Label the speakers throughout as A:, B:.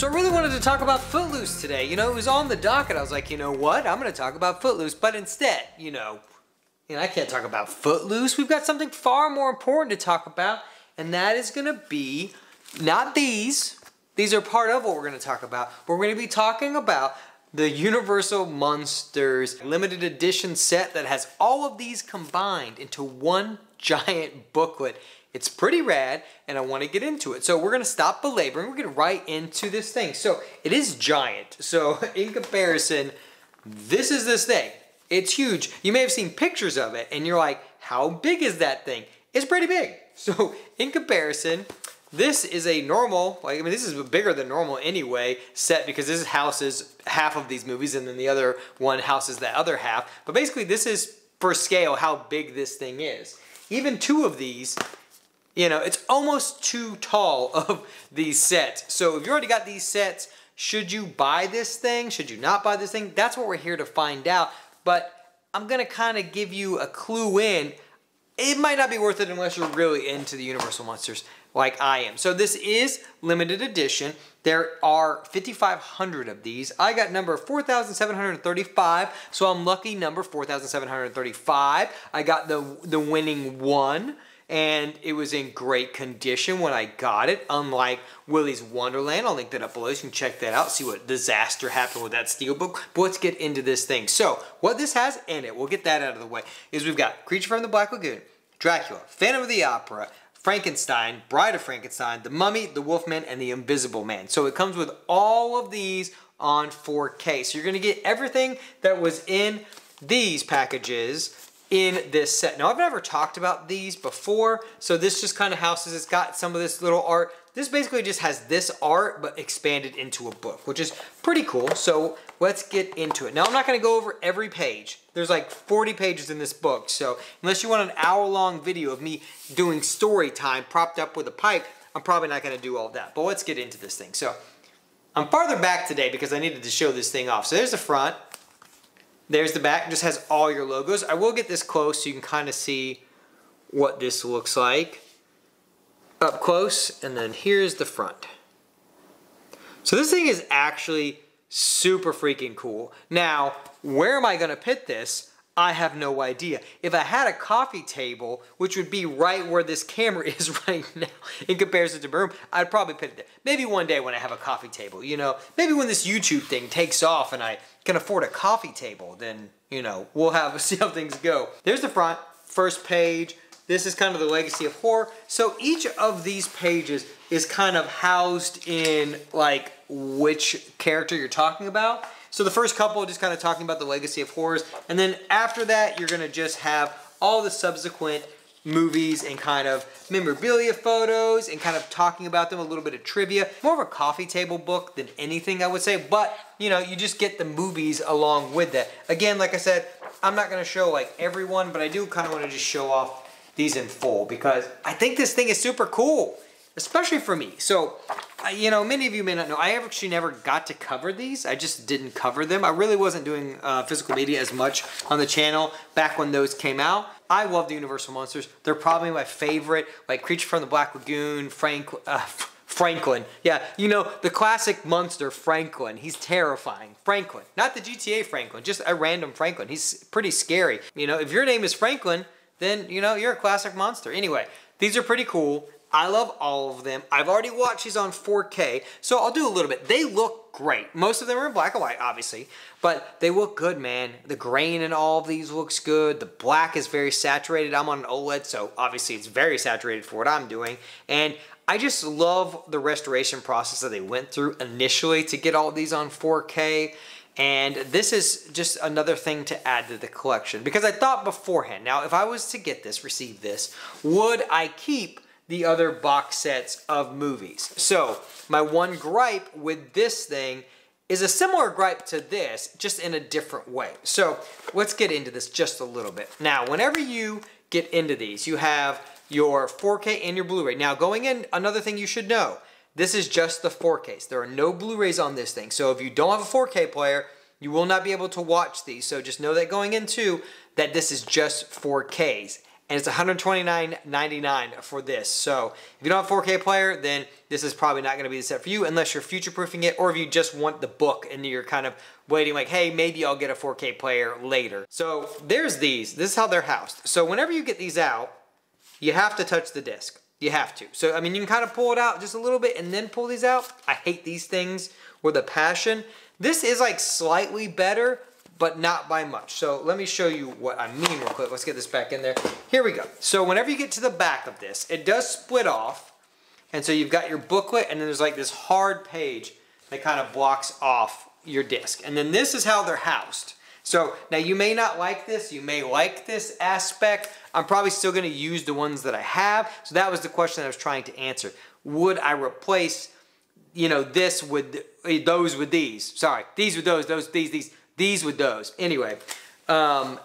A: So I really wanted to talk about Footloose today. You know, it was on the docket. I was like, you know what? I'm going to talk about Footloose. But instead, you know, I can't talk about Footloose. We've got something far more important to talk about. And that is going to be, not these. These are part of what we're going to talk about. But we're going to be talking about the Universal Monsters limited edition set that has all of these combined into one giant booklet. It's pretty rad, and I want to get into it. So we're going to stop belaboring. We're going right into this thing. So it is giant. So in comparison, this is this thing. It's huge. You may have seen pictures of it, and you're like, how big is that thing? It's pretty big. So in comparison, this is a normal, this is bigger than normal anyway, set because this houses half of these movies, and then the other one houses the other half. But basically, this is for scale how big this thing is. Even two of these, you know, it's almost too tall of these sets. So if you already got these sets, should you buy this thing? Should you not buy this thing? That's what we're here to find out. But I'm going to kind of give you a clue in. It might not be worth it unless you're really into the Universal Monsters like I am. So this is limited edition. There are 5,500 of these. I got number 4,735, so I'm lucky number 4,735. I got the winning one, and it was in great condition when I got it, unlike Willy's Wonderland. I'll link that up below so you can check that out, see what disaster happened with that steelbook. But let's get into this thing. So what this has in it, we'll get that out of the way, is we've got Creature from the Black Lagoon, Dracula, Phantom of the Opera, Frankenstein, Bride of Frankenstein, The Mummy, The Wolfman, and The Invisible Man. So it comes with all of these on 4K. So you're going to get everything that was in these packages in this set. Now, I've never talked about these before, so this just kind of houses, it's got some of this little art. This basically just has this art, but expanded into a book, which is pretty cool. So let's get into it. Now, I'm not going to go over every page. There's like 40 pages in this book, so unless you want an hour-long video of me doing story time propped up with a pipe, I'm probably not going to do all that. But let's get into this thing. So I'm farther back today because I needed to show this thing off. So there's the front. There's the back. It just has all your logos. I will get this close so you can kind of see what this looks like up close, and then here's the front. So this thing is actually super freaking cool. Now, where am I going to put this? I have no idea. If I had a coffee table, which would be right where this camera is right now in comparison to my room, I'd probably put it there. Maybe one day when I have a coffee table, you know, maybe when this YouTube thing takes off and I can afford a coffee table, then, you know, we'll see how things go. There's the front, first page. This is kind of the legacy of horror. So each of these pages is kind of housed in like which character you're talking about. So the first couple are just kind of talking about the legacy of horrors. And then after that, you're going to just have all the subsequent movies and kind of memorabilia photos and kind of talking about them, a little bit of trivia. More of a coffee table book than anything, I would say. But, you know, you just get the movies along with that. Again, like I said, I'm not going to show like everyone, but I do kind of want to just show off these in full because I think this thing is super cool, especially for me. So, you know, many of you may not know, I actually never got to cover these. I just didn't cover them. I really wasn't doing physical media as much on the channel back when those came out. I love the Universal Monsters. They're probably my favorite, like Creature from the Black Lagoon, Franklin. Yeah, you know, the classic monster, Franklin. He's terrifying. Franklin. Not the GTA Franklin, just a random Franklin. He's pretty scary. You know, if your name is Franklin, then, you know, you're a classic monster. Anyway, these are pretty cool. I love all of them. I've already watched these on 4K, so I'll do a little bit. They look great. Most of them are in black and white, obviously, but they look good, man. The grain in all of these looks good. The black is very saturated. I'm on an OLED, so obviously it's very saturated for what I'm doing. And I just love the restoration process that they went through initially to get all of these on 4K. And this is just another thing to add to the collection. Because I thought beforehand, now if I was to get this, receive this, would I keep the other box sets of movies? So my one gripe with this thing is a similar gripe to this, just in a different way. So let's get into this just a little bit. Now, whenever you get into these, you have your 4K and your Blu-ray. Now going in, another thing you should know, this is just the 4Ks. There are no Blu-rays on this thing. So if you don't have a 4K player, you will not be able to watch these. So just know that going in too, that this is just 4Ks. and it's $129.99 for this. So if you don't have a 4K player, then this is probably not going to be the set for you unless you're future-proofing it, or if you just want the book and you're kind of waiting like, hey, maybe I'll get a 4K player later. So there's these. This is how they're housed. So whenever you get these out, you have to touch the disc. You have to. So, I mean, you can kind of pull it out just a little bit and then pull these out. I hate these things with a passion. This is like slightly better, but not by much. So let me show you what I mean real quick. Let's get this back in there. Here we go. So whenever you get to the back of this, it does split off. And so you've got your booklet, and then there's like this hard page that kind of blocks off your disc. And then this is how they're housed. So now you may not like this, you may like this aspect. I'm probably still gonna use the ones that I have. So that was the question I was trying to answer. Would I replace, you know, this with those with these? Sorry, these with those, these with those. Anyway, no,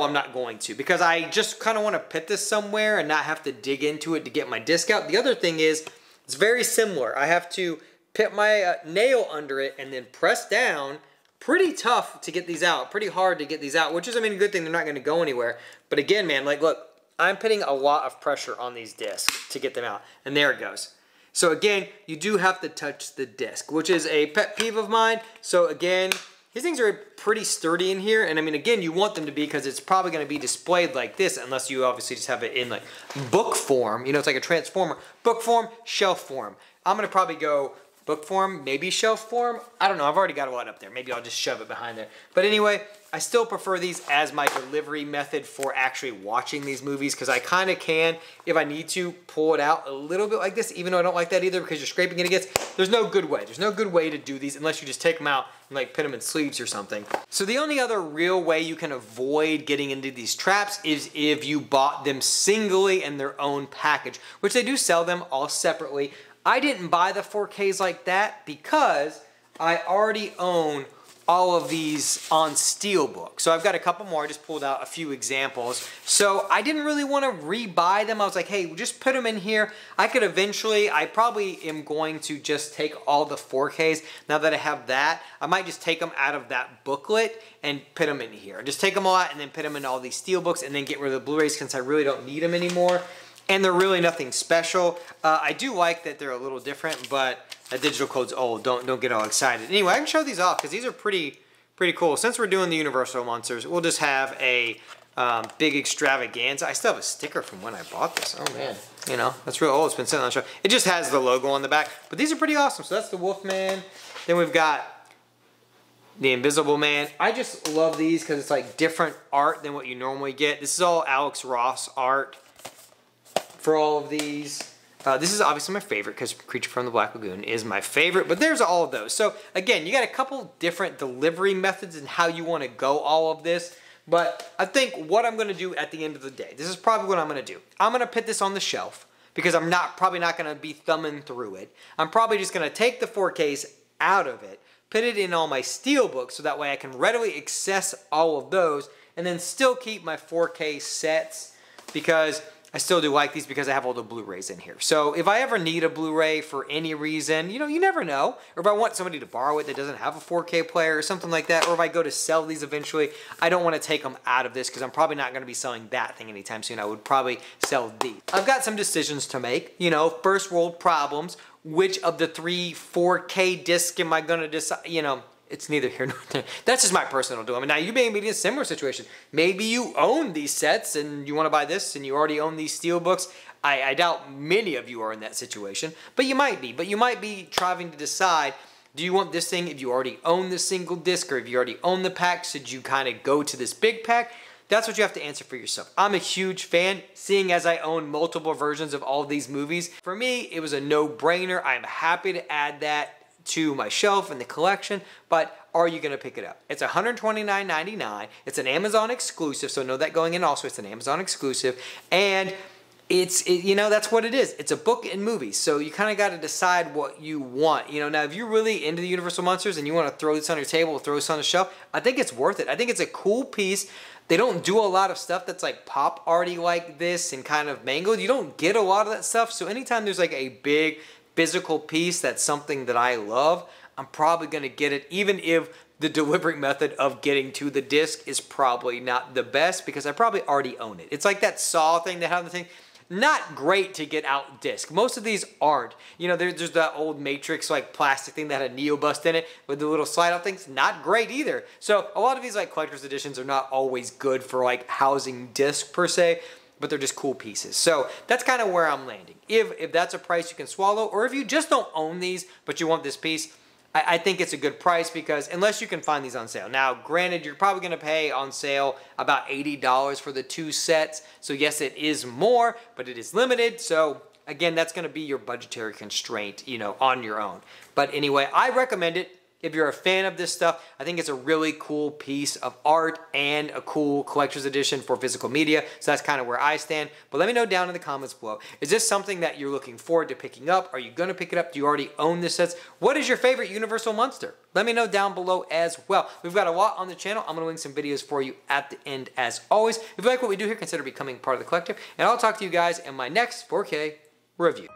A: I'm not going to, because I just kind of want to put this somewhere and not have to dig into it to get my disc out. The other thing is, it's very similar. I have to put my nail under it and then press down. Pretty tough to get these out, pretty hard to get these out, which is, I mean, a good thing. They're not going to go anywhere. But again, man, like, look, I'm putting a lot of pressure on these discs to get them out. And there it goes. So again, you do have to touch the disc, which is a pet peeve of mine. So again, these things are pretty sturdy in here. And I mean, again, you want them to be, because it's probably going to be displayed like this, unless you obviously just have it in like book form. You know, it's like a transformer. Book form, shelf form. I'm going to probably go book form, maybe shelf form. I don't know. I've already got a lot up there. Maybe I'll just shove it behind there. But anyway, I still prefer these as my delivery method for actually watching these movies, because I kind of can, if I need to, pull it out a little bit like this, even though I don't like that either, because you're scraping it against. There's no good way. There's no good way to do these unless you just take them out and like put them in sleeves or something. So the only other real way you can avoid getting into these traps is if you bought them singly in their own package, which they do sell them all separately. I didn't buy the 4Ks like that because I already own all of these on Steelbook. So I've got a couple more. I just pulled out a few examples. So I didn't really want to rebuy them. I was like, hey, just put them in here. I could eventually, I probably am going to just take all the 4Ks. Now that I have that, I might just take them out of that booklet and put them in here. Just take them all out and then put them in all these Steelbooks and then get rid of the Blu-rays, since I really don't need them anymore. And they're really nothing special. I do like that they're a little different, but that digital code's old. Don't get all excited. Anyway, I can show these off because these are pretty cool. Since we're doing the Universal Monsters, we'll just have a big extravaganza. I still have a sticker from when I bought this. Oh man, you know, that's real old. It's been sitting on the shelf. It just has the logo on the back, but these are pretty awesome. So that's the Wolfman. Then we've got the Invisible Man. I just love these because it's like different art than what you normally get. This is all Alex Ross art for all of these. This is obviously my favorite because Creature from the Black Lagoon is my favorite, but there's all of those. So again, you got a couple different delivery methods and how you want to go all of this, but I think what I'm going to do at the end of the day, this is probably what I'm going to do. I'm going to put this on the shelf because I'm probably not going to be thumbing through it. I'm probably just going to take the 4Ks out of it, put it in all my Steelbooks so that way I can readily access all of those and then still keep my 4K sets, because I still do like these because I have all the Blu-rays in here. So if I ever need a Blu-ray for any reason, you know, you never know. Or if I want somebody to borrow it that doesn't have a 4K player or something like that, or if I go to sell these eventually, I don't want to take them out of this because I'm probably not going to be selling that thing anytime soon. I would probably sell these. I've got some decisions to make, you know, first world problems. Which of the 3 4K discs am I going to decide, you know? It's neither here nor there. That's just my personal dilemma. Now, you may be in a similar situation. Maybe you own these sets and you want to buy this and you already own these Steelbooks. I doubt many of you are in that situation, but you might be. But you might be trying to decide, do you want this thing if you already own the single disc, or if you already own the pack, should you kind of go to this big pack? That's what you have to answer for yourself. I'm a huge fan, seeing as I own multiple versions of all of these movies. For me, it was a no-brainer. I'm happy to add that to my shelf in the collection, but are you going to pick it up? It's $129.99. It's an Amazon exclusive, so know that going in also. It's an Amazon exclusive, and you know, that's what it is. It's a book and movie, so you kind of got to decide what you want. You know, now if you're really into the Universal Monsters and you want to throw this on your table, throw this on the shelf, I think it's worth it. I think it's a cool piece. They don't do a lot of stuff that's like pop arty like this and kind of mangled. You don't get a lot of that stuff, so anytime there's like a big physical piece that's something that I love, I'm probably going to get it, even if the delivery method of getting to the disc is probably not the best because I probably already own it. It's like that saw thing that have the thing. Not great to get out disc. Most of these aren't. You know, there's that old Matrix like plastic thing that had a Neo bust in it with the little slide out things. Not great either. So a lot of these like collector's editions are not always good for like housing disc per se, but they're just cool pieces. So that's kind of where I'm landing. If that's a price you can swallow, or if you just don't own these but you want this piece, I think it's a good price because unless you can find these on sale. Now, granted, you're probably going to pay on sale about $80 for the 2 sets. So yes, it is more, but it is limited. So again, that's going to be your budgetary constraint, you know, on your own. But anyway, I recommend it. If you're a fan of this stuff, I think it's a really cool piece of art and a cool collector's edition for physical media. So that's kind of where I stand. But let me know down in the comments below. Is this something that you're looking forward to picking up? Are you going to pick it up? Do you already own this sets? What is your favorite Universal Monster? Let me know down below as well. We've got a lot on the channel. I'm going to link some videos for you at the end as always. If you like what we do here, consider becoming part of the collective. And I'll talk to you guys in my next 4K review.